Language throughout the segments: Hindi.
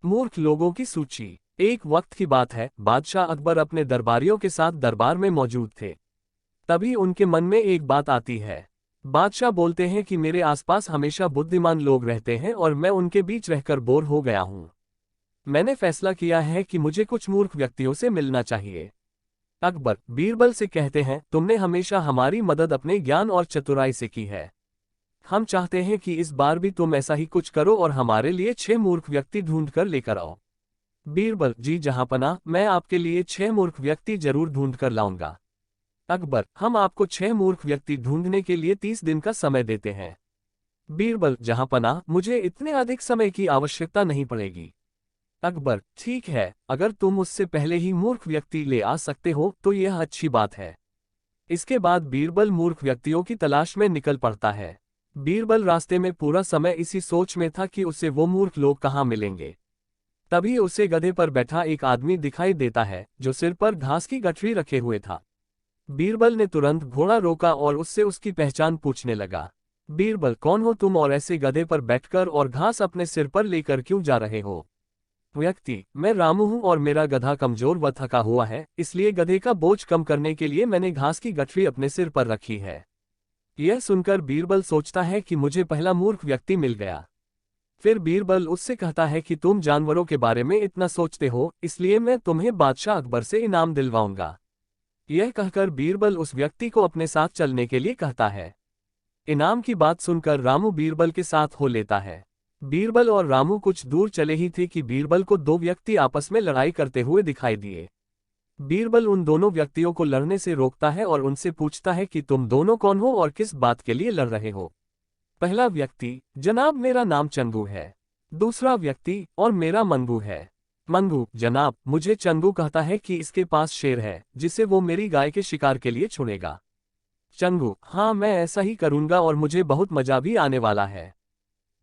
मूर्ख लोगों की सूची। एक वक्त की बात है, बादशाह अकबर अपने दरबारियों के साथ दरबार में मौजूद थे। तभी उनके मन में एक बात आती है। बादशाह बोलते हैं कि मेरे आसपास हमेशा बुद्धिमान लोग रहते हैं और मैं उनके बीच रहकर बोर हो गया हूं। मैंने फैसला किया है कि मुझे कुछ मूर्ख व्यक्तियों से मिलना चाहिए। अकबर बीरबल से कहते हैं, तुमने हमेशा हमारी मदद अपने ज्ञान और चतुराई से की है। हम चाहते हैं कि इस बार भी तुम ऐसा ही कुछ करो और हमारे लिए 6 मूर्ख व्यक्ति ढूंढ कर लेकर आओ। बीरबल जी जहांपनाह, मैं आपके लिए 6 मूर्ख व्यक्ति जरूर ढूंढ कर लाऊंगा। अकबर हम आपको 6 मूर्ख व्यक्ति ढूंढने के लिए 30 दिन का समय देते हैं। बीरबल जहांपनाह, मुझे इतने अधिक समय की आवश्यकता नहीं पड़ेगी। अकबर ठीक है, अगर तुम उससे पहले ही मूर्ख व्यक्ति ले आ सकते हो तो यह अच्छी बात है। इसके बाद बीरबल मूर्ख व्यक्तियों की तलाश में निकल पड़ता है। बीरबल रास्ते में पूरा समय इसी सोच में था कि उसे वो मूर्ख लोग कहाँ मिलेंगे। तभी उसे गधे पर बैठा एक आदमी दिखाई देता है जो सिर पर घास की गठरी रखे हुए था। बीरबल ने तुरंत घोड़ा रोका और उससे उसकी पहचान पूछने लगा। बीरबल कौन हो तुम और ऐसे गधे पर बैठकर और घास अपने सिर पर लेकर क्यों जा रहे हो? व्यक्ति मैं रामू हूं और मेरा गधा कमजोर व थका हुआ है, इसलिए गधे का बोझ कम करने के लिए मैंने घास की गठरी अपने सिर पर रखी है। यह सुनकर बीरबल सोचता है कि मुझे पहला मूर्ख व्यक्ति मिल गया। फिर बीरबल उससे कहता है कि तुम जानवरों के बारे में इतना सोचते हो, इसलिए मैं तुम्हें बादशाह अकबर से इनाम दिलवाऊंगा। यह कहकर बीरबल उस व्यक्ति को अपने साथ चलने के लिए कहता है। इनाम की बात सुनकर रामू बीरबल के साथ हो लेता है। बीरबल और रामू कुछ दूर चले ही थे कि बीरबल को 2 व्यक्ति आपस में लड़ाई करते हुए दिखाई दिए। बीरबल उन दोनों व्यक्तियों को लड़ने से रोकता है और उनसे पूछता है कि तुम दोनों कौन हो और किस बात के लिए लड़ रहे हो? पहला व्यक्ति जनाब मेरा नाम चंगू है। दूसरा व्यक्ति और मेरा मंगू है। मंगू जनाब मुझे चंगू कहता है कि इसके पास शेर है जिसे वो मेरी गाय के शिकार के लिए छोड़ेगा। चंगू हाँ मैं ऐसा ही करूंगा और मुझे बहुत मजा भी आने वाला है।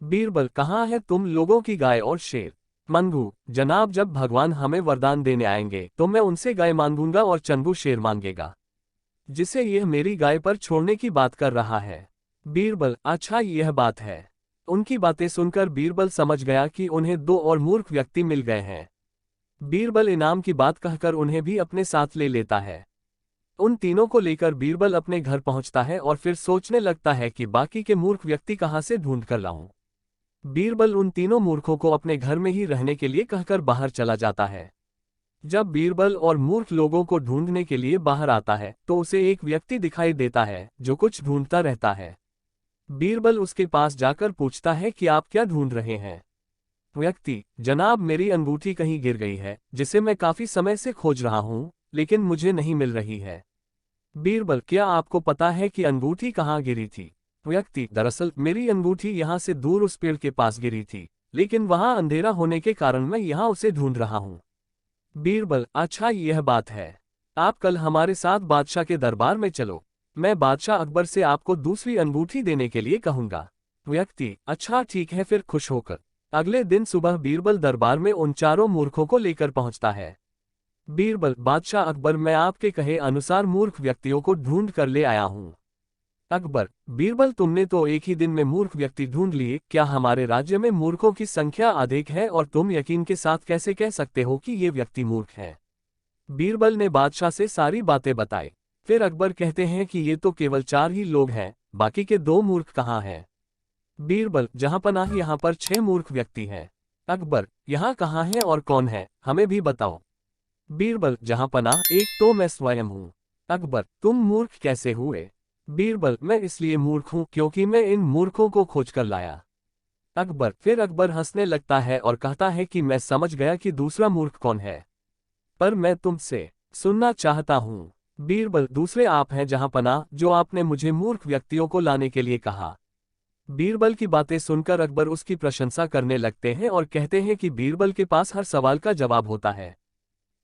बीरबल कहाँ है तुम लोगों की गाय और शेर? मंगू जनाब जब भगवान हमें वरदान देने आएंगे तो मैं उनसे गाय मांगूंगा और चंगू शेर मांगेगा, जिसे यह मेरी गाय पर छोड़ने की बात कर रहा है। बीरबल अच्छा यह बात है। उनकी बातें सुनकर बीरबल समझ गया कि उन्हें 2 और मूर्ख व्यक्ति मिल गए हैं। बीरबल इनाम की बात कहकर उन्हें भी अपने साथ ले लेता है। उन तीनों को लेकर बीरबल अपने घर पहुंचता है और फिर सोचने लगता है कि बाकी के मूर्ख व्यक्ति कहां से ढूंढ कर लाऊं। बीरबल उन तीनों मूर्खों को अपने घर में ही रहने के लिए कहकर बाहर चला जाता है। जब बीरबल और मूर्ख लोगों को ढूंढने के लिए बाहर आता है तो उसे एक व्यक्ति दिखाई देता है जो कुछ ढूंढता रहता है। बीरबल उसके पास जाकर पूछता है कि आप क्या ढूंढ रहे हैं? व्यक्ति जनाब मेरी अंगूठी कहीं गिर गई है जिसे मैं काफी समय से खोज रहा हूं, लेकिन मुझे नहीं मिल रही है। बीरबल क्या आपको पता है कि अंगूठी कहाँ गिरी थी? व्यक्ति दरअसल मेरी अंगूठी यहाँ से दूर उस पेड़ के पास गिरी थी, लेकिन वहां अंधेरा होने के कारण मैं यहाँ उसे ढूंढ रहा हूँ। बीरबल अच्छा यह बात है, आप कल हमारे साथ बादशाह के दरबार में चलो, मैं बादशाह अकबर से आपको दूसरी अंगूठी देने के लिए कहूंगा। व्यक्ति अच्छा ठीक है। फिर खुश होकर अगले दिन सुबह बीरबल दरबार में उन चारों मूर्खों को लेकर पहुंचता है। बीरबल बादशाह अकबर मैं आपके कहे अनुसार मूर्ख व्यक्तियों को ढूंढ कर ले आया हूँ। अकबर बीरबल तुमने तो एक ही दिन में मूर्ख व्यक्ति ढूंढ लिए, क्या हमारे राज्य में मूर्खों की संख्या अधिक है और तुम यकीन के साथ कैसे कह सकते हो कि ये व्यक्ति मूर्ख है? बीरबल ने बादशाह से सारी बातें बताई। फिर अकबर कहते हैं कि ये तो केवल 4 ही लोग हैं, बाकी के 2 मूर्ख कहाँ हैं? बीरबल जहांपनाह यहाँ पर 6 मूर्ख व्यक्ति हैं। अकबर यहाँ कहाँ हैं और कौन है, हमें भी बताओ। बीरबल जहांपनाह एक तो मैं स्वयं हूँ। अकबर तुम मूर्ख कैसे हुए? बीरबल मैं इसलिए मूर्ख हूँ क्योंकि मैं इन मूर्खों को खोज कर लाया। अकबर फिर अकबर हंसने लगता है और कहता है कि मैं समझ गया कि दूसरा मूर्ख कौन है, पर मैं तुमसे सुनना चाहता हूँ। बीरबल दूसरे आप हैं जहांपनाह, जो आपने मुझे मूर्ख व्यक्तियों को लाने के लिए कहा। बीरबल की बातें सुनकर अकबर उसकी प्रशंसा करने लगते हैं और कहते हैं कि बीरबल के पास हर सवाल का जवाब होता है।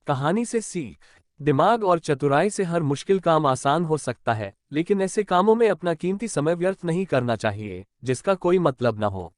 कहानी से सीख, दिमाग और चतुराई से हर मुश्किल काम आसान हो सकता है, लेकिन ऐसे कामों में अपना कीमती समय व्यर्थ नहीं करना चाहिए जिसका कोई मतलब न हो।